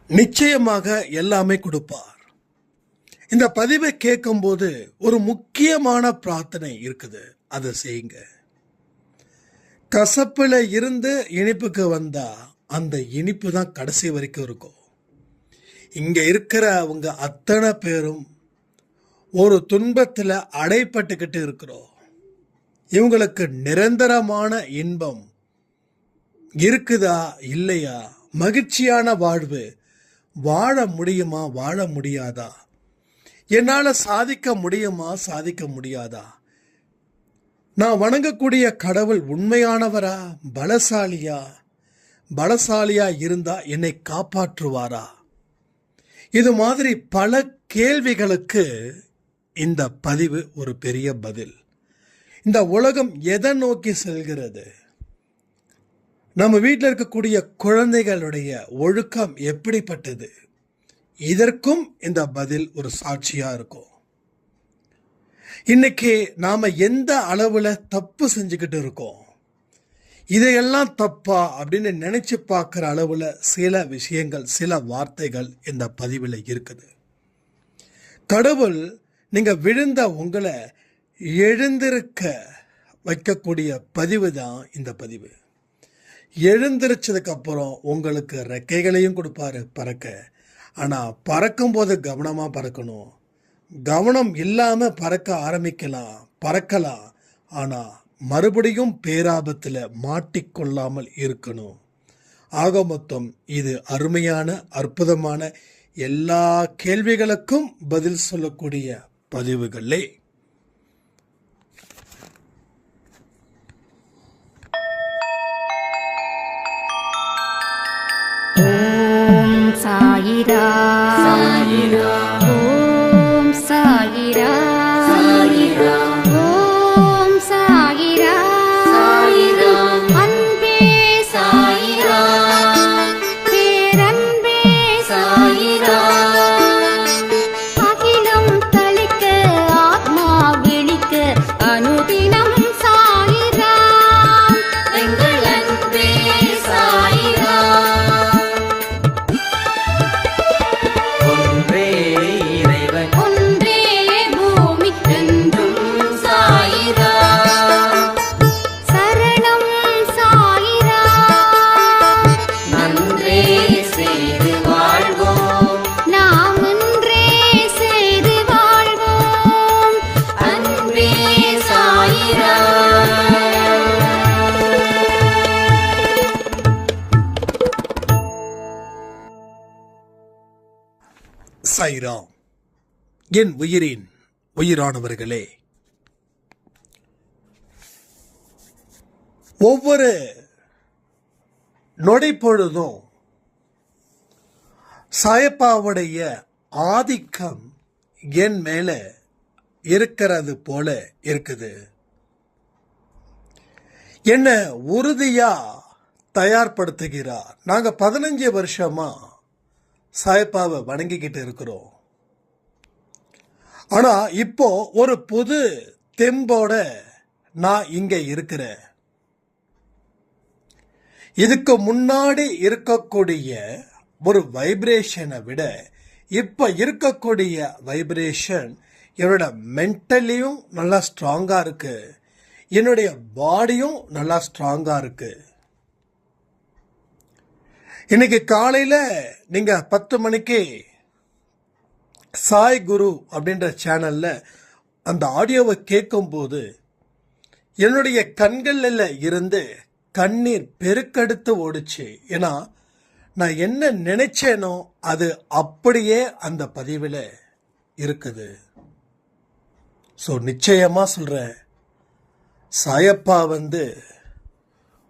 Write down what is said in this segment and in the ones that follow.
நிச்சயமாக எல்லாமே கொடுப்பார். இந்த பதிவை கேட்கும்போது ஒரு முக்கியமான பிரார்த்தனை இருக்குது, அதை செய்யுங்க. கசப்புல இருந்து இனிப்புக்கு வந்தா அந்த இனிப்பு தான் கடைசி வரைக்கும் இருக்கும். இங்க இருக்கிற அவங்க அத்தனை பேரும் ஒரு துன்பத்துல அடைப்பட்டுக்கிட்டு இருக்கிறோம். இவங்களுக்கு நிரந்தரமான இன்பம் இருக்குதா இல்லையா, மகிழ்ச்சியான வாழ்வு வாழ முடியுமா வாழ முடியாதா, என்னால சாதிக்க முடியுமா சாதிக்க முடியாதா, நான் வணங்கக்கூடிய கடவுள் உண்மையானவரா, பலசாலியா இருந்தா என்னை காப்பாற்றுவாரா, இது மாதிரி பல கேள்விகளுக்கு இந்த பதிவு ஒரு பெரிய பதில். இந்த உலகம் எதை நோக்கி செல்கிறது, நம்ம வீட்டில் இருக்கக்கூடிய குழந்தைகளுடைய ஒழுக்கம் எப்படிப்பட்டது, இதற்கும் இந்த பதில் ஒரு சாட்சியா இருக்கும். இன்னைக்கு நாம எந்த அளவுல தப்பு செஞ்சுக்கிட்டு இருக்கோம், இதையெல்லாம் தப்பா அப்படின்னு நினைச்சு பார்க்குற அளவுல சில விஷயங்கள், சில வார்த்தைகள் இந்த பதிவில் இருக்குது. கடவுள் நீங்க விழுந்த உங்களை எழுந்திருக்க வைக்கக்கூடிய பதிவு தான் இந்த பதிவு. எழுந்திருச்சதுக்கு அப்புறம் உங்களுக்கு ரெக்கைகளையும் கொடுப்பாரு பறக்க. ஆனா பறக்கும் போது கவனமா பறக்கணும். கவனம் இல்லாம பறக்கலாம், ஆனா மறுபடியும் பேராபத்துல மாட்டிக்கொள்ளாமல் இருக்கணும். ஆக மொத்தம் இது அருமையான அற்புதமான எல்லா கேள்விகளுக்கும் பதில் சொல்லக்கூடிய பதிவுகளே. ஓம் சாயிரா சாயிரா, ஓம் சாயிரா சாயிரா, ஓம் சாயிரா சாயிரா, அன்பே சாயிரா, பேரன்பே சாயிரா, அகிலம் தளிக்க ஆத்மா விழிக்க அனுதினம் சாயிரா, எங்கள் அன்பே சாயிரா. சாய்ராம். என் உயிரின் உயிரானவர்களே, ஒவ்வொரு நொடி பொழுதும் சாயப்பாவுடைய ஆதிக்கம் என் மேல இருக்கிறது போல இருக்குது. என்ன உறுதியா தயார்படுத்துகிறார். நாங்க 15 வருஷமா சாயப்பாவை வணங்கிக்கிட்டு இருக்கிறோம். ஆனா இப்போ ஒரு புது தெம்போட நான் இங்க இருக்கிறேன். இதுக்கு முன்னாடி இருக்கக்கூடிய ஒரு வைப்ரேஷனை விட இப்ப இருக்கக்கூடிய வைப்ரேஷன் என்னோட மென்டலியும் நல்லா ஸ்ட்ராங்கா இருக்கு, என்னுடைய பாடியும் நல்லா ஸ்ட்ராங்கா இருக்கு. இன்னைக்கு காலையில நீங்க 10 மணிக்கு சாய் குரு அப்படின்ற சேனல்ல அந்த ஆடியோவை கேட்கும் போது என்னுடைய கண்கள்ல இருந்து கண்ணீர் பெருக்கெடுத்து ஓடுச்சு. ஏன்னா நான் என்ன நினைச்சேனோ அது அப்படியே அந்த பதிவில் இருக்குது. ஸோ நிச்சயமா சொல்றேன், சாயப்பா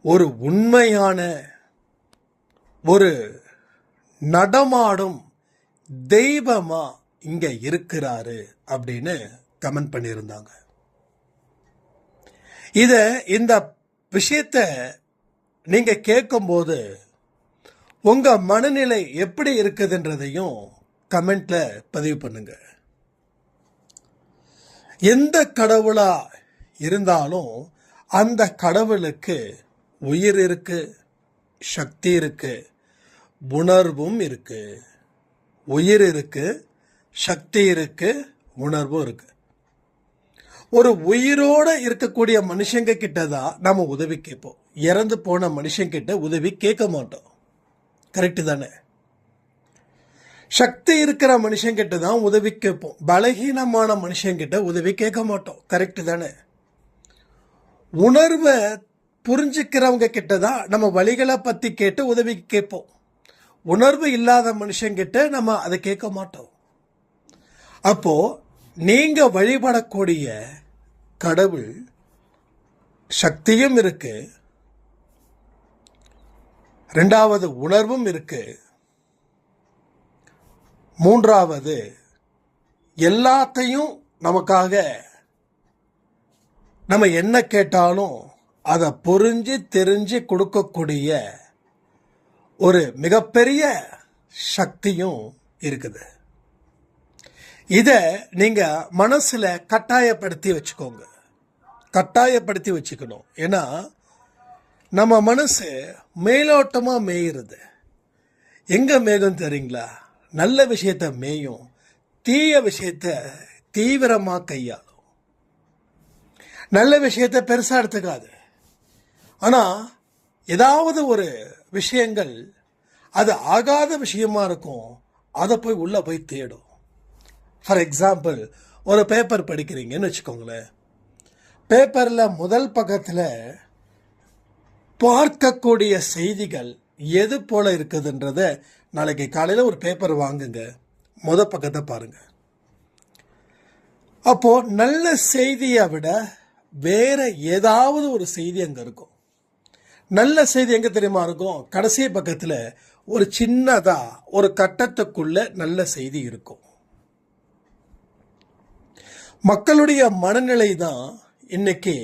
ஒரு உண்மையான ஒரு நடமாடும் தெய்வமா இங்க இருக்கிறாரு அப்படின்னு கமெண்ட் பண்ணியிருந்தாங்க. இந்த விஷயத்த நீங்க கேட்கும்போது உங்க மனநிலை எப்படி இருக்குதுன்றதையும் கமெண்ட்ல பதிவு பண்ணுங்க. எந்த கடவுளா இருந்தாலும் அந்த கடவுளுக்கு உயிர் இருக்கு, சக்தி இருக்கு, உணர்வும் இருக்கு, உயிர் இருக்கு, சக்தி இருக்கு, உணர்வும் இருக்கு. ஒரு உயிரோட இருக்கக்கூடிய மனுஷங்க கிட்ட தான் நம்ம உதவி கேட்போம். இறந்து போன மனுஷங்கிட்ட உதவி கேட்க மாட்டோம். கரெக்டு தானே? சக்தி இருக்கிற மனுஷங்கிட்ட தான் உதவி கேட்போம். பலகீனமான மனுஷங்கிட்ட உதவி கேட்க மாட்டோம். கரெக்டு தானே? உணர்வை புரிஞ்சுக்கிறவங்க கிட்ட தான் நம்ம வழிகளை பற்றி கேட்டு உதவி கேட்போம். உணர்வு இல்லாத மனுஷங்கிட்ட நம்ம அதை கேட்க மாட்டோம். அப்போ நீங்க வழிபடக்கூடிய கடவுள் சக்தியும் இருக்கு, ரெண்டாவது உணர்வும் இருக்கு, மூன்றாவது எல்லாத்தையும் நமக்காக நம்ம என்ன கேட்டாலும் அதை புரிஞ்சு தெரிஞ்சு கொடுக்கக்கூடிய ஒரு மிகப்பெரிய சக்தியும் இருக்குது. இதை நீங்க மனசுல கட்டாயப்படுத்தி வச்சுக்கோங்க, கட்டாயப்படுத்தி வச்சுக்கணும். ஏன்னா நம்ம மனசு மேலோட்டமா மேயுறது. எங்க மேயும் தெரியுங்களா? நல்ல விஷயத்த மேயும், தீய விஷயத்த தீவிரமா கையாளும். நல்ல விஷயத்த பெருசா எடுத்துக்காது. ஆனா ஏதாவது ஒரு விஷயங்கள் அது ஆகாத விஷயமா இருக்கும், அதை போய் உள்ள போய் தேடும். ஃபார் எக்ஸாம்பிள், ஒரு பேப்பர் படிக்கிறீங்கன்னு வச்சுக்கோங்களேன். பேப்பர்ல முதல் பக்கத்தில் பார்க்கக்கூடிய செய்திகள் எது போல இருக்குதுன்றத நாளைக்கு காலையில் ஒரு பேப்பர் வாங்குங்க, முதல் பக்கத்தை பாருங்க. அப்போ நல்ல செய்தியை விட வேற ஏதாவது ஒரு செய்தி அங்க இருக்கும். நல்ல செய்தி எங்க தெரியுமா இருக்கும்? கடைசி பக்கத்தில் ஒரு சின்னதா ஒரு கட்டத்துக்குள்ள நல்ல செய்தி இருக்கும். மக்களுடைய மனநிலை தான் இன்னைக்கு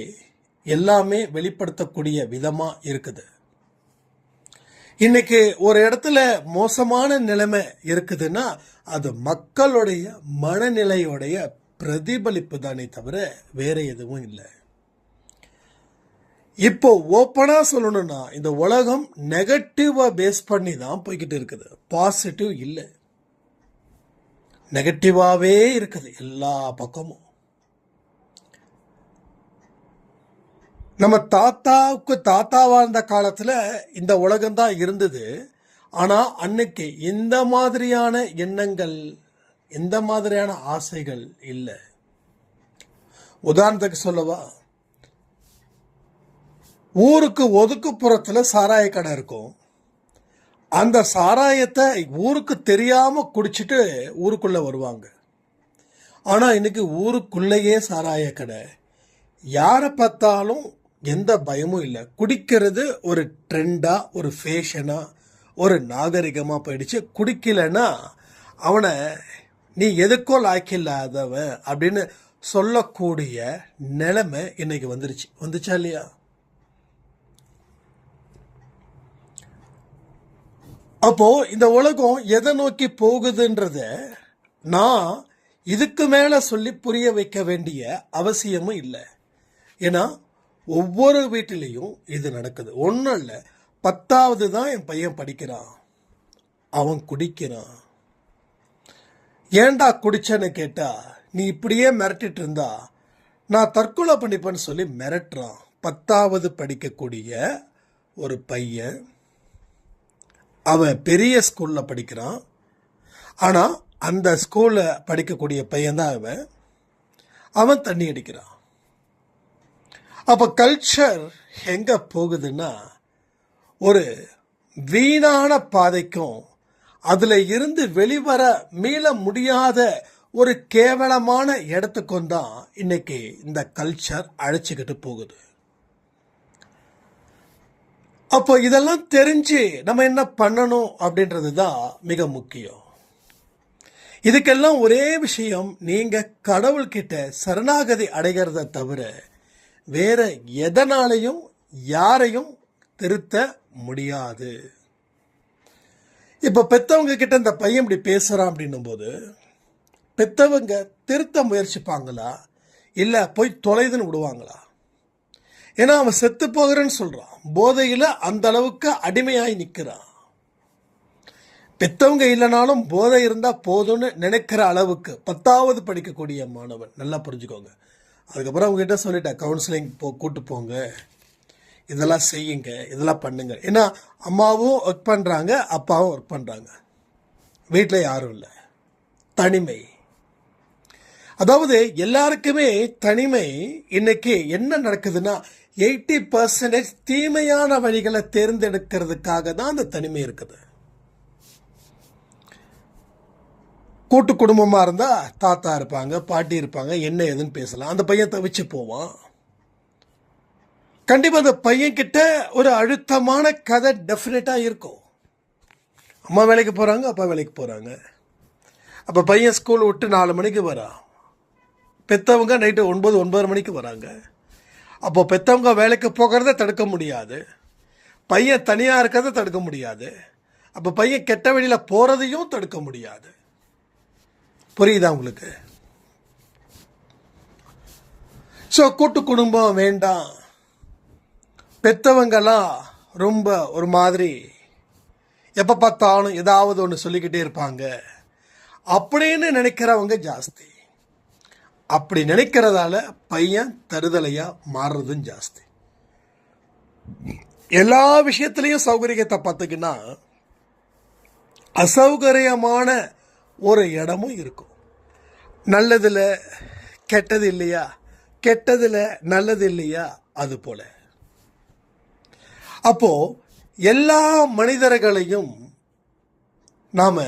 எல்லாமே வெளிப்படுத்தக்கூடிய விதமா இருக்குது. இன்னைக்கு ஒரு இடத்துல மோசமான நிலைமை இருக்குதுன்னா அது மக்களுடைய மனநிலையோடைய பிரதிபலிப்பு தானே தவிர வேற எதுவும் இல்லை. இப்போ ஓப்பனா சொல்லணும்னா இந்த உலகம் நெகட்டிவா பேஸ் பண்ணி தான் போய்கிட்டு இருக்குது. பாசிட்டிவ் இல்லை, நெகட்டிவாவே இருக்குது எல்லா பக்கமும். நம்ம தாத்தாவுக்கு தாத்தா வாழ்ந்த காலத்துல இந்த உலகம் தான் இருந்தது. ஆனா அன்னைக்கு இந்த மாதிரியான எண்ணங்கள், இந்த மாதிரியான ஆசைகள் இல்லை. உதாரணத்துக்கு சொல்லவா, ஊருக்கு ஒதுக்குப்புறத்துல சாராய கடை இருக்கும். அந்த சாராயத்தை ஊருக்கு தெரியாம குடிச்சிட்டு ஊருக்குள்ள வருவாங்க. ஆனா இன்னைக்கு ஊருக்குள்ளேயே சாராய கடை, யாரை பார்த்தாலும் எந்த பயமும் இல்லை. குடிக்கிறது ஒரு ட்ரெண்டா, ஒரு ஃபேஷனா, ஒரு நாகரிகமா போயிடுச்சு. குடிக்கலைன்னா அவனை நீ எதுக்கோ லாய்க்கில்லாதவன் அப்படின்னு சொல்லக்கூடிய நிலைமை இன்னைக்கு வந்துச்சா இல்லையா? அப்போ இந்த உலகம் எதை நோக்கி போகுதுன்றத நான் இதுக்கு மேல சொல்லி புரிய வைக்க வேண்டிய அவசியமும் இல்லை. ஏன்னா ஒவ்வொரு வீட்டிலையும் இது நடக்குது. ஒன்றும் இல்லை, 10வது தான் என் பையன் படிக்கிறான், அவன் குடிக்கிறான். ஏன்டா குடிச்சேன்னு கேட்டா, நீ இப்படியே மிரட்டிட்டு இருந்தா நான் தற்கொலை பண்ணிப்பேன்னு சொல்லி மிரட்டுறான். 10வது படிக்கக்கூடிய ஒரு பையன், அவன் பெரிய ஸ்கூல்ல படிக்கிறான். ஆனா அந்த ஸ்கூல்ல படிக்கக்கூடிய பையன் தான் அவன் தண்ணி அடிக்கிறான். அப்ப கல்ச்சர் எங்க போகுதுன்னா ஒரு வீணான பாதைக்கும் அதுல இருந்து வெளிவர மீள முடியாத ஒரு கேவலமான இடத்துக்கும் தான் இன்னைக்கு இந்த கல்ச்சர் அழைச்சிக்கிட்டு போகுது. அப்போ இதெல்லாம் தெரிஞ்சு நம்ம என்ன பண்ணணும் அப்படின்றது தான் மிக முக்கியம். இதுக்கெல்லாம் ஒரே விஷயம், நீங்க கடவுள்கிட்ட சரணாகதி அடைகிறத தவிர வேற எதனாலையும் யாரையும் திருத்த முடியாது. இப்ப பெத்தவங்க கிட்ட இந்த பையன் இப்படி பேசுறான் அப்படின்னும் போது பெத்தவங்க திருத்த முயற்சிப்பாங்களா, இல்ல போய் தொலைதுன்னு விடுவாங்களா? ஏன்னா அவன் செத்து போகிறேன்னு சொல்றான், போதையில அந்த அளவுக்கு அடிமையாய் நிக்கிறான். பெத்தவங்க இல்லைனாலும் போதை இருந்தால் போதும்னு நினைக்கிற அளவுக்கு 10வது படிக்கக்கூடிய மாணவன், நல்லா புரிஞ்சுக்கோங்க. அதுக்கப்புறம் அவங்ககிட்ட சொல்லிட்டேன், கவுன்சிலிங் கூட்டு போங்க, இதெல்லாம் செய்யுங்க, இதெல்லாம் பண்ணுங்க. ஏன்னா அம்மாவும் ஒர்க் பண்ணுறாங்க, அப்பாவும் ஒர்க் பண்ணுறாங்க, வீட்டில் யாரும் இல்லை, தனிமை. அதாவது எல்லாருக்குமே தனிமை. இன்னைக்கு என்ன நடக்குதுன்னா 80% தீமையான வழிகளை தேர்ந்தெடுக்கிறதுக்காக தான் அந்த தனிமை இருக்குது. கூட்டு குடும்பமாக இருந்தால் தாத்தா இருப்பாங்க, பாட்டி இருப்பாங்க, என்ன ஏதுன்னு பேசலாம். அந்த பையன் தவிச்சு போவான். கண்டிப்பாக அந்த பையன்கிட்ட ஒரு அழுத்தமான கதை டெஃபினட்டாக இருக்கும். அம்மா வேலைக்கு போகிறாங்க, அப்பா வேலைக்கு போகிறாங்க. அப்போ பையன் ஸ்கூல் விட்டு 4 மணிக்கு வரான். பெற்றவங்க நைட்டு 9-9:30 மணிக்கு வராங்க. அப்போ பெற்றவங்க வேலைக்கு போகிறத தடுக்க முடியாது, பையன் தனியாக இருக்கிறத தடுக்க முடியாது, அப்போ பையன் கெட்ட வழியில் போகிறதையும் தடுக்க முடியாது. புரியுதா உங்களுக்கு? ஸோ கூட்டு குடும்பம் வேண்டாம், பெற்றவங்கெல்லாம் ரொம்ப ஒரு மாதிரி எப்போ பார்த்தாலும் ஏதாவது ஒன்று சொல்லிக்கிட்டே இருப்பாங்க அப்படின்னு நினைக்கிறவங்க ஜாஸ்தி. அப்படி நினைக்கிறதால பையன் தருதலையாக மாறுறதும் ஜாஸ்தி. எல்லா விஷயத்துலேயும் சௌகரியத்தை பார்த்திங்கன்னா அசௌகரியமான ஒரு இடமும் இருக்கும். நல்லதில் கெட்டது இல்லையா, கெட்டதில் நல்லது இல்லையா, அது போல. அப்போ எல்லா மனிதர்களையும் நாம்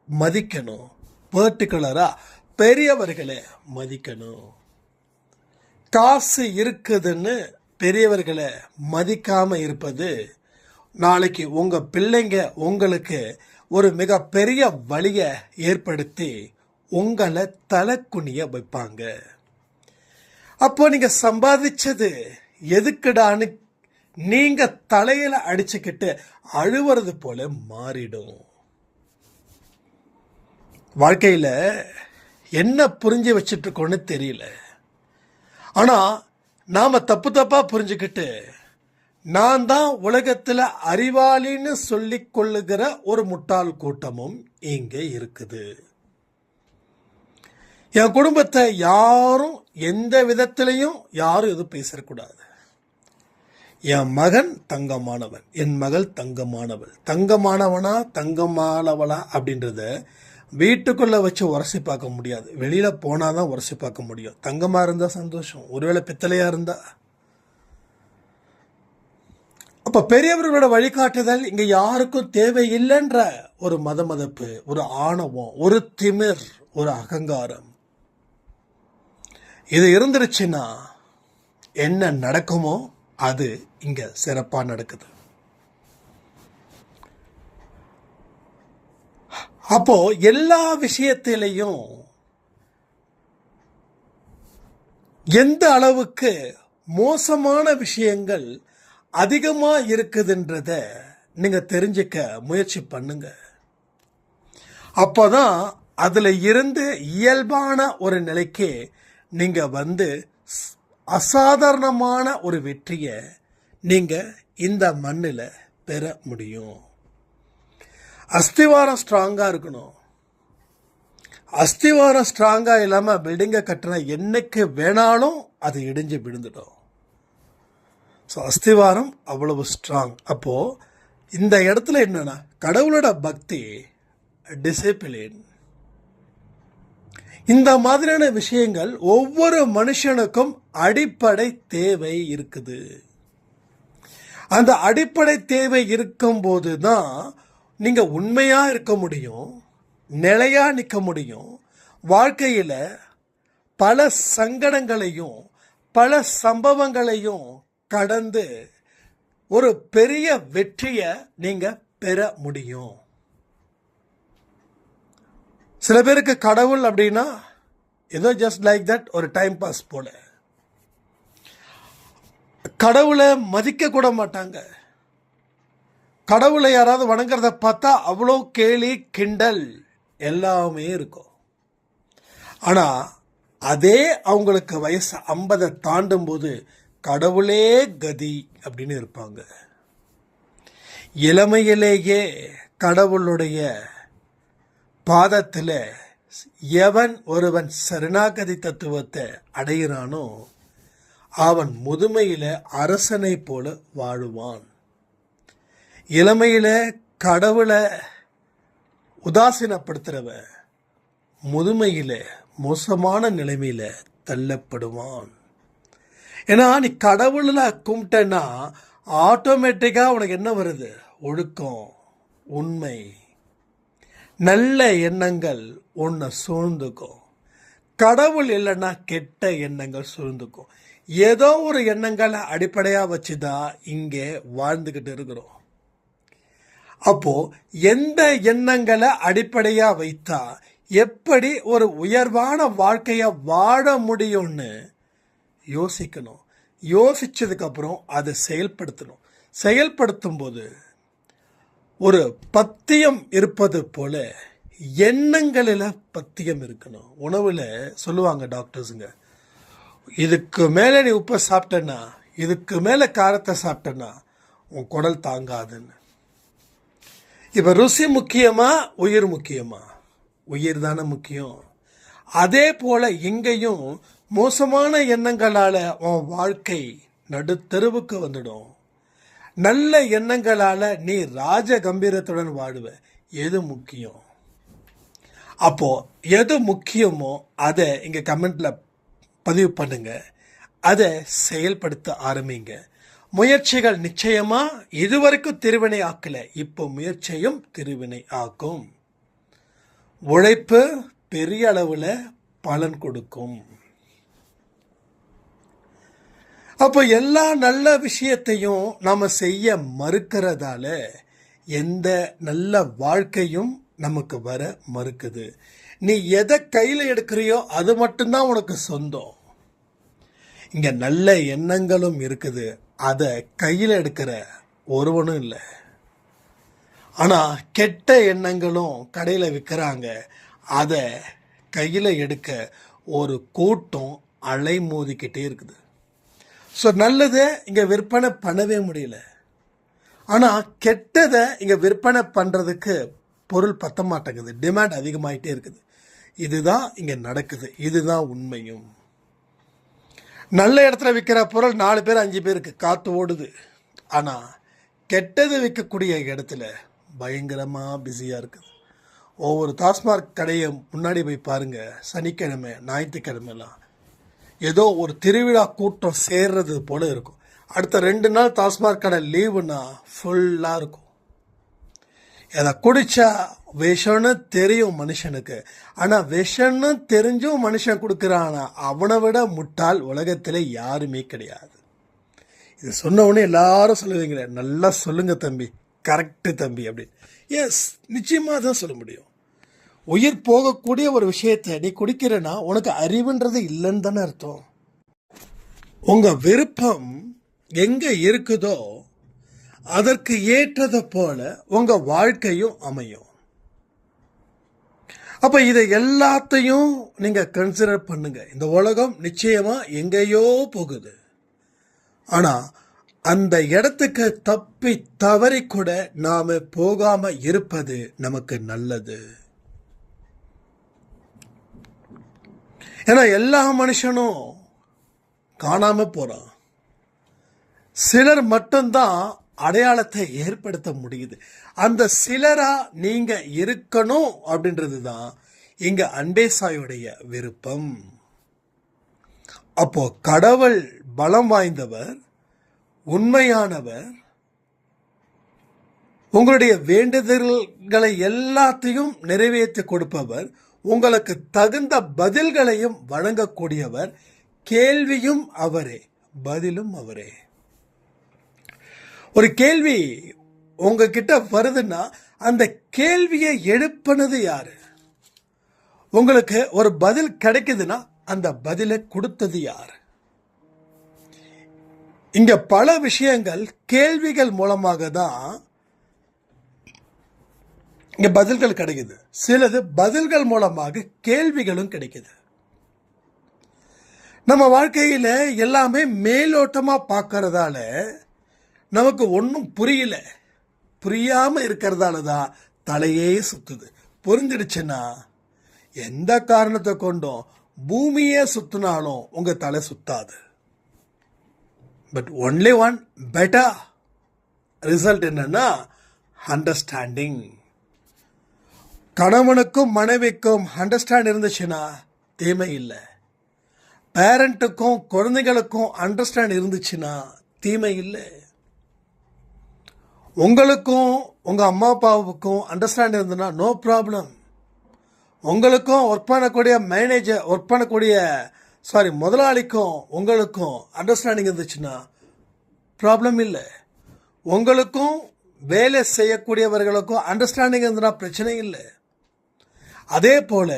மதிக்கணும். பர்டிகுலராக பெரியவர்களை மதிக்கணும். காசு இருக்குதுன்னு பெரியவர்களை மதிக்காமல் இருப்பது நாளைக்கு உங்கள் பிள்ளைங்க உங்களுக்கு ஒரு மிகப்பெரிய வழியை ஏற்படுத்தி உங்களை தலைக்குனிய வைப்பாங்க. அப்போ நீங்கள் சம்பாதிச்சது எதுக்குடான்னு நீங்கள் தலையில் அடிச்சுக்கிட்டு அழுவுறது போல மாறிடும். வாழ்க்கையில் என்ன புரிஞ்சு வச்சுட்டு இருக்கோன்னு தெரியல. ஆனால் நாம் தப்பாக புரிஞ்சுக்கிட்டு நான் தான் உலகத்தில் அறிவாளின்னு சொல்லிக் கொள்ளுகிற ஒரு முட்டாள் கூட்டமும் இங்கே இருக்குது. என் குடும்பத்தை யாரும் எந்த விதத்திலையும் யாரும் எதுவும் பேசக்கூடாது. என் மகன் தங்கமானவன், என் மகள் தங்கமானவள். தங்கமானவனா தங்கமானவளா அப்படின்றத வீட்டுக்குள்ளே வச்சு உரசி பார்க்க முடியாது, வெளியில் போனால் தான் உரசி பார்க்க முடியும். தங்கமாக இருந்தால் சந்தோஷம், ஒருவேளை பித்தளையாக இருந்தால். அப்போ பெரியவர்களோட வழிகாட்டுதல் இங்கே யாருக்கும் தேவையில்லைன்ற ஒரு மதமதப்பு, ஒரு ஆணவம், ஒரு திமிர், ஒரு அகங்காரம், இது இருந்துருச்சுன்னா என்ன நடக்குமோ அது இங்கே சிறப்பாக நடக்குது. அப்போ எல்லா விஷயத்திலையும் எந்த அளவுக்கு மோசமான விஷயங்கள் அதிகமாக இருக்குதுன்றத நீங்கள் தெரிஞ்சுக்க முயற்சி பண்ணுங்க. அப்போதான் அதில் இருந்து இயல்பான ஒரு நிலைக்கு நீங்கள் வந்து அசாதாரணமான ஒரு வெற்றியை நீங்கள் இந்த மண்ணில் பெற முடியும். அஸ்திவாரம் ஸ்ட்ராங்காக இருக்கணும். அஸ்திவாரம் ஸ்ட்ராங்காக இல்லாமல் பில்டிங்கை கட்டினா என்னைக்கு வேணாலும் அது இடிஞ்சு விழுந்துடும். ஸோ அஸ்திவாரம் அவ்வளவு ஸ்ட்ராங். அப்போது இந்த இடத்துல என்னென்னா கடவுளோட பக்தி, டிசிப்ளின், இந்த மாதிரியான விஷயங்கள் ஒவ்வொரு மனுஷனுக்கும் அடிப்படை தேவை இருக்குது. அந்த அடிப்படை தேவை இருக்கும்போது தான் நீங்கள் உண்மையாக இருக்க முடியும், நிலையாக நிற்க முடியும். வாழ்க்கையில் பல சங்கடங்களையும் பல சம்பவங்களையும் கடந்து ஒரு பெரிய வெற்றியை நீங்கள் பெற முடியும். சில பேருக்கு கடவுள் அப்படின்னா ஏதோ ஜஸ்ட் லைக் தட் ஒரு டைம் பாஸ் போல. கடவுளை மதிக்க கூட மாட்டாங்க. கடவுளை யாராவது வணங்குறத பார்த்தா அவ்வளோ கேலி கிண்டல் எல்லாமே இருக்கும். ஆனால் அதே அவங்களுக்கு வயசு 50 தாண்டும் போது கடவுளே கதி அப்படின்னு இருப்பாங்க. இளமையிலேயே கடவுளுடைய பாதத்தில் எவன் ஒருவன் சரணாகதி தத்துவத்தை அடைகிறானோ அவன் முதுமையில அரசனை போல வாழுவான். இளமையில கடவுளை உதாசீனப்படுத்துறவன் முதுமையில மோசமான நிலைமையில தள்ளப்படுவான். ஏன்னா நீ கடவுளை கும்பிட்டன்னா ஆட்டோமேட்டிக்காக உனக்கு என்ன வருது? ஒழுக்கம், உண்மை, நல்ல எண்ணங்கள் உன்னை சூழ்ந்துக்கும். கடவுள் இல்லைன்னா கெட்ட எண்ணங்கள் சூழ்ந்துக்கும். ஏதோ ஒரு எண்ணங்களை அடிப்படையாக வச்சு தான் இங்கே வாழ்ந்துக்கிட்டு இருக்கிறோம். அப்போ எந்த எண்ணங்களை அடிப்படையாக வைத்தா எப்படி ஒரு உயர்வான வாழ்க்கையை வாழ முடியும்னு யோசிக்கணும். யோசிச்சதுக்கப்புறம் அதை செயல்படுத்தணும். செயல்படுத்தும் போது ஒரு பத்தியம் இருப்பது போல எண்ணங்களில் பத்தியம் இருக்கணும். உணவில் சொல்லுவாங்க டாக்டர்ஸுங்க, இதுக்கு மேலே நீ உப்பை சாப்பிட்டேன்னா, இதுக்கு மேலே காரத்தை சாப்பிட்டேன்னா உன் குடல் தாங்காதுன்னு. இப்போ ருசி முக்கியமா உயிர் முக்கியமா? உயிர் தானே முக்கியம். அதே போல இங்கேயும் மோசமான எண்ணங்களால் உன் வாழ்க்கை நடுத்தெருவுக்கு வந்துடும். நல்ல எண்ணங்களால் நீ ராஜ கம்பீரத்துடன் வாழுவ. எது முக்கியம்? அப்போ எது முக்கியமோ அதை இங்கே கமெண்ட்ல பதிவு பண்ணுங்க. அதை செயல்படுத்த ஆரம்பிங்க. முயற்சிகள் நிச்சயமா இதுவரைக்கும் திருவினை ஆக்கல, இப்போ முயற்சியும் திருவினை ஆக்கும். உழைப்பு பெரிய அளவுல பலன் கொடுக்கும். அப்போ எல்லா நல்ல விஷயத்தையும் நாம செய்ய மறுக்கிறதால எந்த நல்ல வாழ்க்கையும் நமக்கு வர மறுக்குது. நீ எதை கையில் எடுக்கிறியோ அது மட்டும்தான் உனக்கு சொந்தம். இங்க நல்ல எண்ணங்களும் இருக்குது, அதை கையில் எடுக்கிற ஒருவனும் இல்லை. ஆனால் கெட்ட எண்ணங்களும் கடையில் விற்கிறாங்க, அதை கையில் எடுக்க ஒரு கூட்டம் அலைமோதிக்கிட்டே இருக்குது. ஸோ நல்லதை இங்கே விற்பனை பண்ணவே முடியல. ஆனால் கெட்டதை இங்கே விற்பனை பண்ணுறதுக்கு பொருள் பத்த மாட்டேங்குது, டிமாண்ட் அதிகமாகிட்டே இருக்குது. இதுதான் இங்கே நடக்குது, இதுதான் உண்மையும். நல்ல இடத்துல விற்கிற பொருள் 4 பேர் 5 பேருக்கு காற்று ஓடுது. ஆனால் கெட்டது விற்கக்கூடிய இடத்துல பயங்கரமாக பிஸியாக இருக்குது. ஒவ்வொரு டாஸ்மாக் கடையை முன்னாடி போய் பாருங்கள், சனிக்கிழமை ஞாயிற்றுக்கிழமைலாம் ஏதோ ஒரு திருவிழா கூட்டம் சேர்றது போல இருக்கும். அடுத்த 2 நாள் டாஸ்மாக் கடை லீவுனா ஃபுல்லாக இருக்கும். அதை குடித்தா விஷம்னு தெரியும் மனுஷனுக்கு. ஆனால் விஷம்னு தெரிஞ்சும் மனுஷன் கொடுக்குறானா அவனை விட முட்டாள் உலகத்தில் யாருமே கிடையாது. இது சொன்ன உடனே எல்லாரும் சொல்லுவீங்களே, நல்லா சொல்லுங்க தம்பி, கரெக்டு தம்பி அப்படின்னு. எஸ், நிச்சயமாக தான் சொல்ல முடியும். உயிர் போகக்கூடிய ஒரு விஷயத்தை நீ குடிக்கிறனா உனக்கு அறிவுன்றது இல்லைன்னு தானே அர்த்தம். உங்கள் விருப்பம் எங்கே இருக்குதோ அதற்கு ஏற்றதை போல உங்கள் வாழ்க்கையும் அமையும். அப்போ இதை எல்லாத்தையும் நீங்கள் கன்சிடர் பண்ணுங்க. இந்த உலகம் நிச்சயமாக எங்கேயோ போகுது. ஆனால் அந்த இடத்துக்கு தப்பி தவறி கூட நாம் போகாமல் இருப்பது நமக்கு நல்லது. ஏன்னா எல்லா மனுஷனும் காணாமல் போகிறான். சிலர் மட்டும்தான் அடையாளத்தை ஏற்படுத்த முடியுது. அந்த சிலரா நீங்க இருக்கணும் அப்படின்றது தான் இங்க அன்பேசாயுடைய விருப்பம். அப்போ கடவுள் பலம் வாய்ந்தவர், உண்மையானவர், உங்களுடைய வேண்டுதல்களை எல்லாத்தையும் நிறைவேற்றி கொடுப்பவர், உங்களுக்கு தகுந்த பதில்களையும் வழங்கக்கூடியவர். கேள்வியும் அவரே, பதிலும் அவரே. ஒரு கேள்வி உங்ககிட்ட வருதுன்னா அந்த கேள்வியை எழுப்பினது யாரு? உங்களுக்கு ஒரு பதில் கிடைக்குதுன்னா அந்த பதிலை கொடுத்தது யாரு? இங்க பல விஷயங்கள் கேள்விகள் மூலமாக தான் இங்க பதில்கள் கிடைக்குது. சிலது பதில்கள் மூலமாக கேள்விகளும் கிடைக்குது. நம்ம வாழ்க்கையில எல்லாமே மேலோட்டமா பார்க்கறதால நமக்கு ஒன்றும் புரியல. புரியாம இருக்கிறதால தான் தலையே சுத்துது. புரிஞ்சிடுச்சுன்னா எந்த காரணத்தை கொண்டும் பூமியே சுத்தினாலும் உங்க தலை சுத்தாது. But only one better result என்னன்னா அண்டர்ஸ்டாண்டிங். கணவனுக்கும் மனைவிக்கும் அண்டர்ஸ்டாண்ட் இருந்துச்சுன்னா தீமை இல்லை. பேரண்ட்டுக்கும் குழந்தைகளுக்கும் அண்டர்ஸ்டாண்ட் இருந்துச்சுன்னா தீமை இல்லை. உங்களுக்கும் உங்க அம்மா அப்பாவுக்கும் அண்டர்ஸ்டாண்ட் இருந்ததுன்னா நோ ப்ராப்ளம். உங்களுக்கும் ஒர்க் பண்ணக்கூடிய முதலாளிக்கும் உங்களுக்கும் அண்டர்ஸ்டாண்டிங் இருந்துச்சுன்னா ப்ராப்ளம் இல்லை. உங்களுக்கும் வேலை செய்யக்கூடியவர்களுக்கும் அண்டர்ஸ்டாண்டிங் இருந்ததுன்னா பிரச்சனை இல்லை. அதே போல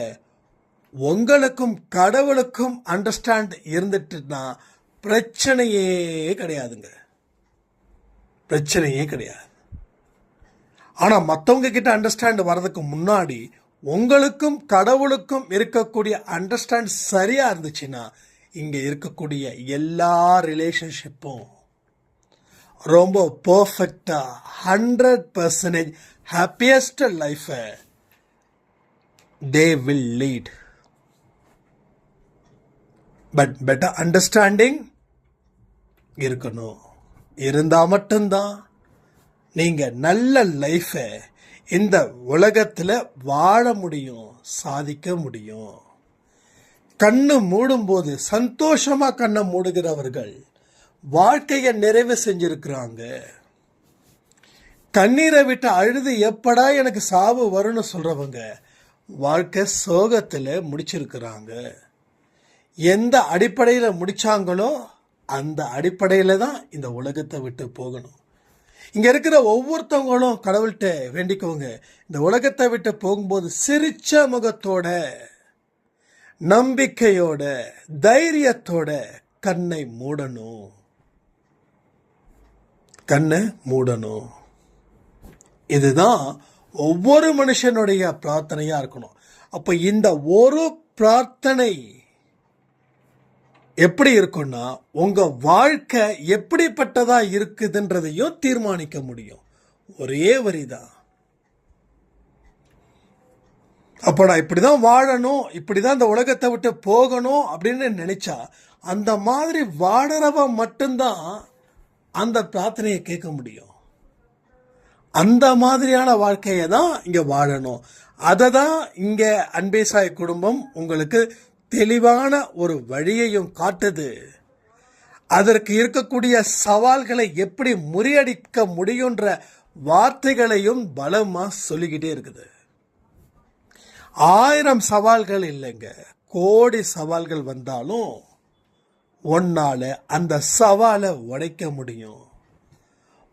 உங்களுக்கும் கடவுளுக்கும் அண்டர்ஸ்டாண்ட் இருந்துட்டுனா பிரச்சனையே கிடையாதுங்க, பிரச்சனையே கிடையாது. ஆனால் மற்றவங்க கிட்ட அண்டர்ஸ்டாண்ட் வர்றதுக்கு முன்னாடி உங்களுக்கும் கடவுளுக்கும் இருக்கக்கூடிய அண்டர்ஸ்டாண்ட் சரியா இருந்துச்சுன்னா இங்க இருக்கக்கூடிய எல்லா ரிலேஷன்ஷிப்பும் ரொம்ப பர்ஃபெக்டா 100% ஹாப்பியஸ்ட் லைஃபை they will lead. But better understanding இருக்கணும். இருந்தா மட்டும்தான் நீங்க நல்ல லைஃபை இந்த உலகத்தில் வாழ முடியும், சாதிக்க முடியும். கண்ணு மூடும்போது சந்தோஷமா கண்ணை மூடுகிறவர்கள் வாழ்க்கையை நிறைவு செஞ்சிருக்கிறாங்க. கண்ணீரை விட்டு அழுது எப்படா எனக்கு சாவு வரும்னு சொல்றவங்க வாழ்க்கை சோகத்தில் முடிச்சிருக்கிறாங்க. எந்த அடிப்படையில் முடிச்சாங்களோ அந்த அடிப்படையில் தான் இந்த உலகத்தை விட்டு போகணும். இங்க இருக்கிற ஒவ்வொருத்தவங்களும் கடவுள்கிட்ட வேண்டிக்கோங்க, இந்த உலகத்தை விட்டு போகும்போது சிரிச்ச முகத்தோட, நம்பிக்கையோட, தைரியத்தோட கண்ணை மூடணும், கண்ணை மூடணும். இதுதான் ஒவ்வொரு மனுஷனுடைய பிரார்த்தனையா இருக்கணும். அப்ப இந்த ஒரு பிரார்த்தனை எப்படி இருக்கும்னா உங்க வாழ்க்கை எப்படிப்பட்டதா இருக்குதுன்றதையும் தீர்மானிக்க முடியும். ஒரே வரிதான். அப்ப நான் இப்படிதான் வாழணும், இப்படிதான் இந்த உலகத்தை விட்டு போகணும் அப்படின்னு நினைச்சா அந்த மாதிரி வாழறவ மட்டும்தான் அந்த பிரார்த்தனையை கேட்க முடியும். அந்த மாதிரியான வாழ்க்கையை தான் இங்க வாழணும். அதை தான் இங்க அன்பே சாய் குடும்பம் உங்களுக்கு தெளிவான ஒரு வழியையும் காட்டுது. அதற்கு இருக்கக்கூடிய சவால்களை எப்படி முறியடிக்க முடியுன்ற வார்த்தைகளையும் பலமா சொல்லிக்கிட்டே இருக்குது. 1000 சவால்கள் இல்லைங்க, கோடி சவால்கள் வந்தாலும் ஒன்னால அந்த சவாலை உடைக்க முடியும்.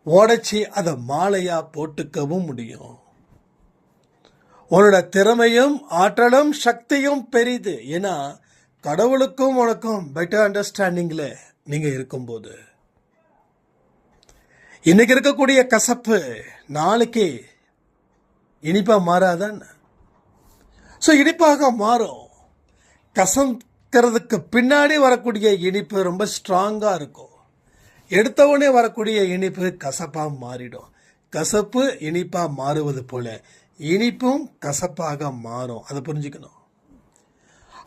உடைச்சி அதை மாலையா போட்டுக்கவும் முடியும். உன்னோட திறமையும் ஆற்றலும் சக்தியும் பெரிது. ஏன்னா கடவுளுக்கும் உனக்கும் பெட்டர் அண்டர்ஸ்டாண்டிங்ல நீங்க இருக்கும்போது இன்னைக்கு இருக்கக்கூடிய கசப்பு நாளைக்கு இனிப்பா மாறாதான். ஸோ இனிப்பாக மாறும். கசக்கிறதுக்கு பின்னாடி வரக்கூடிய இனிப்பு ரொம்ப ஸ்ட்ராங்கா இருக்கும். எடுத்தவொடனே வரக்கூடிய இனிப்பு கசப்பா மாறிடும். கசப்பு இனிப்பா மாறுவது போல இனிப்பும் கசப்பாக மாறும். அதை புரிஞ்சுக்கணும்.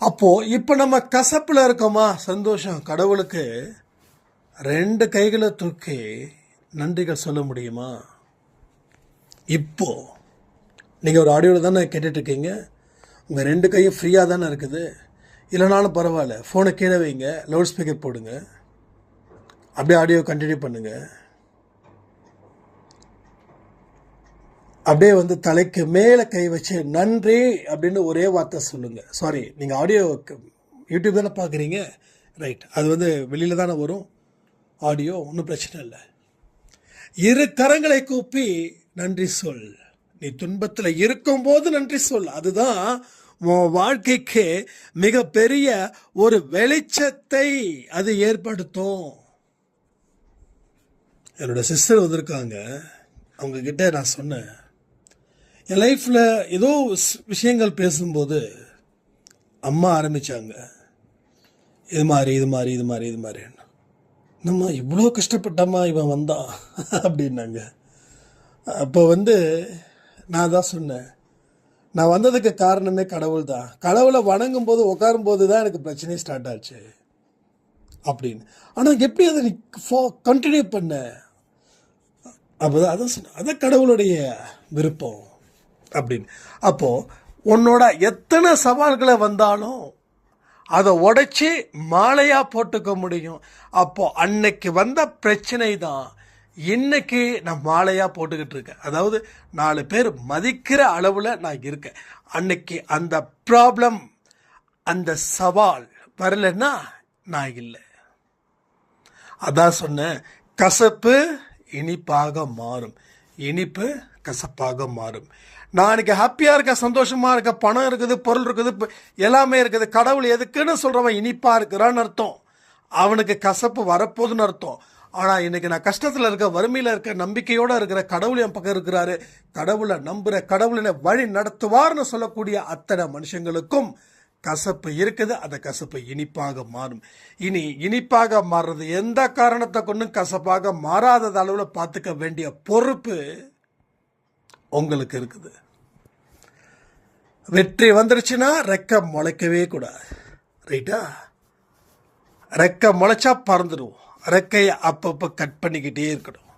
அப்போ இப்ப நம்ம கசப்புல இருக்கோமா, சந்தோஷம். கடவுளுக்கு 2 கைகளை தூக்கி நன்றிகள் சொல்ல முடியுமா? இப்போ நீங்க ஒரு ஆடியோவில் தானே கேட்டுட்டு இருக்கீங்க. உங்க 2 கையும் ஃப்ரீயா தானே இருக்குது. இல்லைனாலும் பரவாயில்ல, போனை கீழே வைங்க, லவுட் ஸ்பீக்கர் போடுங்க, அப்படியே ஆடியோ கண்டினியூ பண்ணுங்க. அப்படியே வந்து தலைக்கு மேலே கை வச்சு நன்றி அப்படின்னு ஒரே வார்த்தை சொல்லுங்க. சாரி, நீங்கள் ஆடியோ யூடியூப் தானே பார்க்குறீங்க, ரைட். அது வந்து வெளியில் தானே வரும் ஆடியோ, ஒன்றும் பிரச்சனை இல்லை. 2 கரங்களை கூப்பி நன்றி சொல். நீ துன்பத்தில் இருக்கும்போது நன்றி சொல். அதுதான் உன் வாழ்க்கைக்கு மிகப்பெரிய ஒரு வெளிச்சத்தை அது ஏற்படுத்தும். என்னோட சிஸ்டர் வந்திருக்காங்க, அவங்க கிட்ட நான் சொன்னேன், என் லைஃப்பில் ஏதோ விஷயங்கள் பேசும்போது அம்மா ஆரம்பித்தாங்க, இது மாதிரி நம்ம இவ்வளோ கஷ்டப்பட்டம்மா இவன் வந்தான் அப்படின்னாங்க. அப்போ வந்து நான் தான் சொன்னேன், நான் வந்ததுக்கு காரணமே கடவுள் தான். கடவுளை வணங்கும் போது உட்காரும் போது தான் எனக்கு பிரச்சனையே ஸ்டார்ட் ஆச்சு அப்படின்னு. ஆனால் எப்படி அதை நீ கண்டினியூ பண்ண? அப்போதான் அதான் சொன்ன, அதான் கடவுளுடைய விருப்பம் அப்படின்னு. அப்போது உன்னோட எத்தனை சவால்களை வந்தாலும் அதை உடைச்சி மாலையாக போட்டுக்க முடியும். அப்போ அன்னைக்கு வந்த பிரச்சனை தான் இன்னைக்கு நான் மாலையாக போட்டுக்கிட்டு இருக்கேன். அதாவது 4 பேர் மதிக்கிற அளவில் நான் இருக்கேன். அன்னைக்கு அந்த ப்ராப்ளம், அந்த சவால் வரலைன்னா நான் இல்லை. அதான் சொன்னேன், கசப்பு இனிப்பாக மாறும், இனிப்பு கசப்பாக மாறும். நான் இன்னைக்கு ஹாப்பியாக இருக்கேன், சந்தோஷமாக இருக்கேன், பணம் இருக்குது, பொருள் இருக்குது, எல்லாமே இருக்குது. கடவுள் எதுக்குன்னு சொல்கிறவன் இனிப்பாக இருக்கிறான்னு அர்த்தம், அவனுக்கு கசப்பு வரப்போகுதுன்னு அர்த்தம். ஆனால் இன்னைக்கு நான் கஷ்டத்தில் இருக்க, வறுமையில் இருக்க, நம்பிக்கையோடு இருக்கிற, கடவுள் என் பக்கம் இருக்கிறாரு, கடவுளை நம்புகிற, கடவுளை வழி நடத்துவார்னு சொல்லக்கூடிய அத்தனை மனுஷங்களுக்கும் கசப்பு இருக்குது. அந்த கசப்பு இனிப்பாக மாறும். இனி இனிப்பாக மாறுறது எந்த காரணத்தை கொண்டும் கசப்பாக மாறாதது அளவில் பார்த்துக்க வேண்டிய பொறுப்பு உங்களுக்கு இருக்குது. வெற்றி வந்துருச்சுன்னா ரெக்கை முளைக்கவே கூடாது, ரைட்டா? ரெக்கை முளைச்சா பறந்துடும். ரெக்கையை அப்பப்போ கட் பண்ணிக்கிட்டே இருக்கணும்.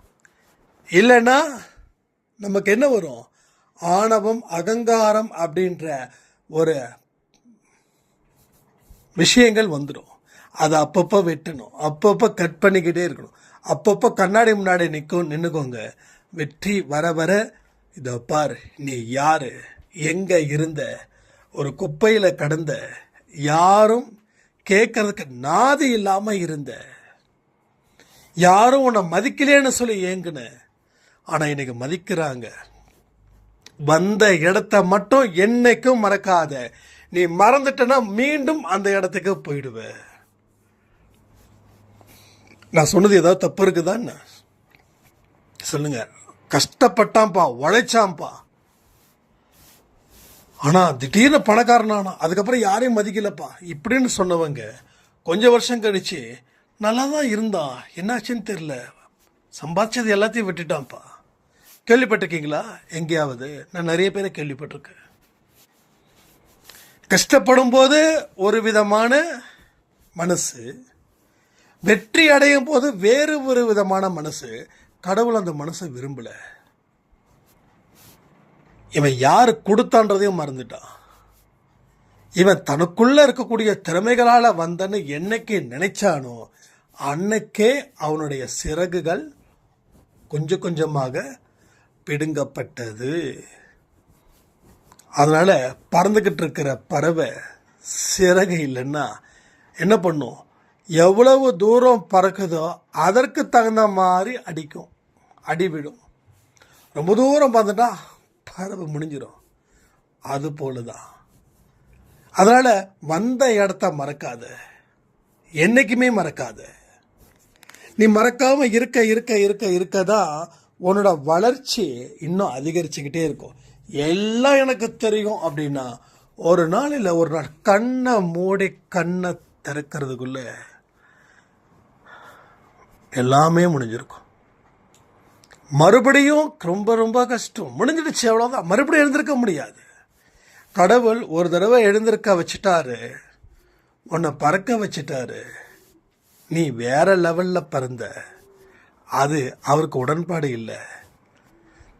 இல்லைன்னா நமக்கு என்ன வரும்? ஆணவம், அகங்காரம் அப்படின்ற ஒரு விஷயங்கள் வந்துடும். அதை அப்பப்போ வெட்டணும், அப்பப்போ கட் பண்ணிக்கிட்டே இருக்கணும். அப்பப்போ கண்ணாடி முன்னாடி நின்றுக்கோங்க. வெற்றி வர வர இதோ பார், நீ யாரு, எங்கே இருந்த, ஒரு குப்பையில் கடந்த, யாரும் கேட்கறதுக்கு நாதி இல்லாமல் இருந்த, யாரும் உன்னை மதிக்கலேன்னு சொல்லி ஏங்குன, ஆனால் இன்னைக்கு மதிக்கிறாங்க. வந்த இடத்த மட்டும் என்னைக்கும் மறக்காத. நீ மறந்துட்டனா மீண்டும் அந்த இடத்துக்கு போயிடுவ. நான் சொன்னது ஏதாவது தப்பு இருக்குதான்னு சொல்லுங்க. கஷ்டப்பட்டான்ப்பா, உழைச்சான்ப்பா, ஆனால் திடீர்னு பணக்காரனானா, அதுக்கப்புறம் யாரையும் மதிக்கலப்பா இப்படின்னு சொன்னவங்க கொஞ்சம் வருஷம் கழிச்சு நல்லா தான் இருந்தான், என்னாச்சுன்னு தெரியல, சம்பாதிச்சது எல்லாத்தையும் விட்டுட்டான்ப்பா. கேள்விப்பட்டிருக்கீங்களா எங்கேயாவது? நான் நிறைய பேரை கேள்விப்பட்டிருக்கேன். கஷ்டப்படும் போது ஒரு விதமான மனசு, வெற்றி அடையும் போது வேறு ஒரு விதமான மனசு. கடவுள் அந்த மனசை விரும்பல. இவன் யாரு கொடுத்தான்றதையும் மறந்துட்டான். இவன் தனக்குள்ள இருக்கக்கூடிய திறமைகளால வந்தன்னு என்னைக்கு நினைச்சானோ அன்னைக்கே அவனுடைய சிறகுகள் கொஞ்சம் கொஞ்சமாக பிடுங்கப்பட்டது. அதனால பறந்துக்கிட்டு இருக்கிற பறவை சிறகு இல்லைன்னா என்ன பண்ணும்? எவ்வளவு தூரம் பறக்குதோ அதற்கு தகுந்த மாதிரி அடிக்கும், அடி விடும். ரொம்ப தூரம் பார்த்துட்டா பறவை முடிஞ்சிடும். அது போலதான். அதனால வந்த இடத்த மறக்காத, என்னைக்குமே மறக்காத. நீ மறக்காம இருக்க இருக்க இருக்க இருக்கதான் உன்னோட வளர்ச்சி இன்னும் அதிகரிச்சுக்கிட்டே இருக்கும். எல்லாம் எனக்கு தெரியும் அப்படின்னா ஒரு நாள் இல்லை ஒரு நாள் கண்ணை மூடி கண்ணை திறக்கிறதுக்குள்ள எல்லாமே முடிஞ்சிருக்கும். மறுபடியும் ரொம்ப ரொம்ப கஷ்டம். முடிஞ்சிடுச்சு, அவ்வளோதான். மறுபடியும் எழுந்திருக்க முடியாது. கடவுள் ஒரு தடவை எழுந்திருக்க வச்சுட்டாரு, உன்னை பறக்க வச்சுட்டாரு, நீ வேற லெவலில் பறந்த. அது அவருக்கு உடன்பாடு இல்லை.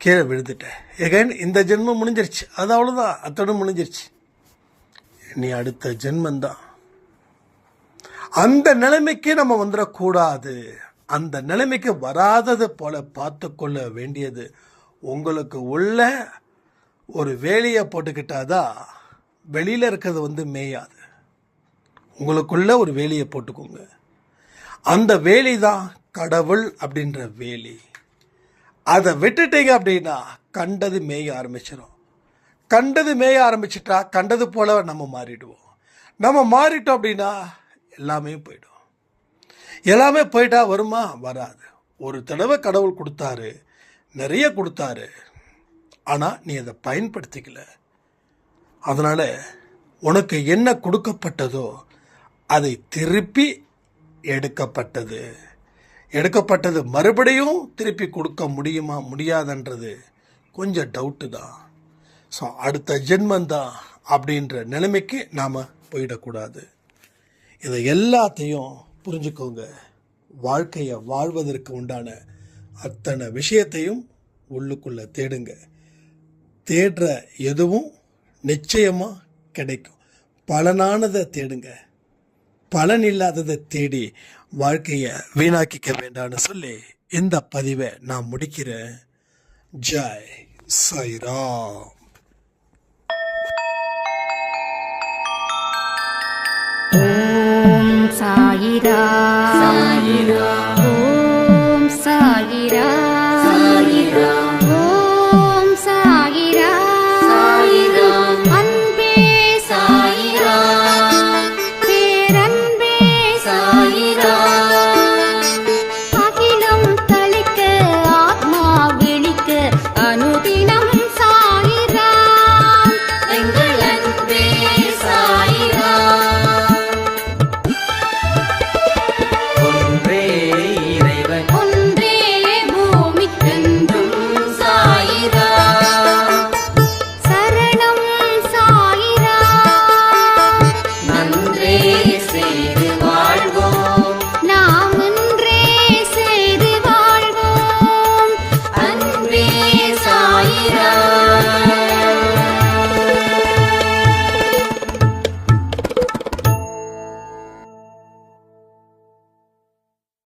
கீழே விழுந்துட்ட. எகைன் இந்த ஜென்மம் முடிஞ்சிருச்சு, அது அவ்வளோதான், அத்தோடு முடிஞ்சிருச்சு. நீ அடுத்த ஜென்மந்தான். அந்த நிலைமைக்கு நம்ம வந்துடக்கூடாது. அந்த நிலைமைக்கு வராதது போல பார்த்து கொள்ள வேண்டியது உங்களுக்கு உள்ள ஒரு வேலியை போட்டுக்கிட்டாதான் வெளியில் இருக்கிறது மேயாது. உங்களுக்குள்ள ஒரு வேலியை போட்டுக்கோங்க. அந்த வேலி தான் கடவுள் அப்படின்ற வேலி. அதை விட்டுட்டீங்க அப்படின்னா கண்டது மேய ஆரம்பிச்சிடும். கண்டது மேய ஆரம்பிச்சிட்டா கண்டது போல நம்ம மாறிடுவோம். நம்ம மாறிட்டோம் அப்படின்னா எல்லாமே போயிடும். எல்லாமே போயிட்டா வருமா? வராது. ஒரு தடவை கடவுள் கொடுத்தாரு, நிறைய கொடுத்தாரு, ஆனால் நீ அதை பயன்படுத்திக்கல. அதனால் உனக்கு என்ன கொடுக்கப்பட்டதோ அதை திருப்பி எடுக்கப்பட்டது மறுபடியும் திருப்பி கொடுக்க முடியுமா முடியாதுன்றது கொஞ்சம் டவுட்டு தான். ஸோ அடுத்த ஜென்மந்தான் அப்படின்ற நிலைமைக்கு நாம் போயிடக்கூடாது. இதை எல்லாத்தையும் புரிஞ்சுக்கோங்க. வாழ்க்கையை வாழ்வதற்கு உண்டான அத்தனை விஷயத்தையும் உள்ளுக்குள்ளே தேடுங்க. தேடுற எதுவும் நிச்சயமாக கிடைக்கும். பலனானதை தேடுங்க. பலன் இல்லாததை தேடி வாழ்க்கையை வீணாக்கிக்க வேண்டாம்னு சொல்லி இந்த பதிவை நான் முடிக்கிறேன். ஜெய் சாய்ராம். ஓம் சாயிராம்.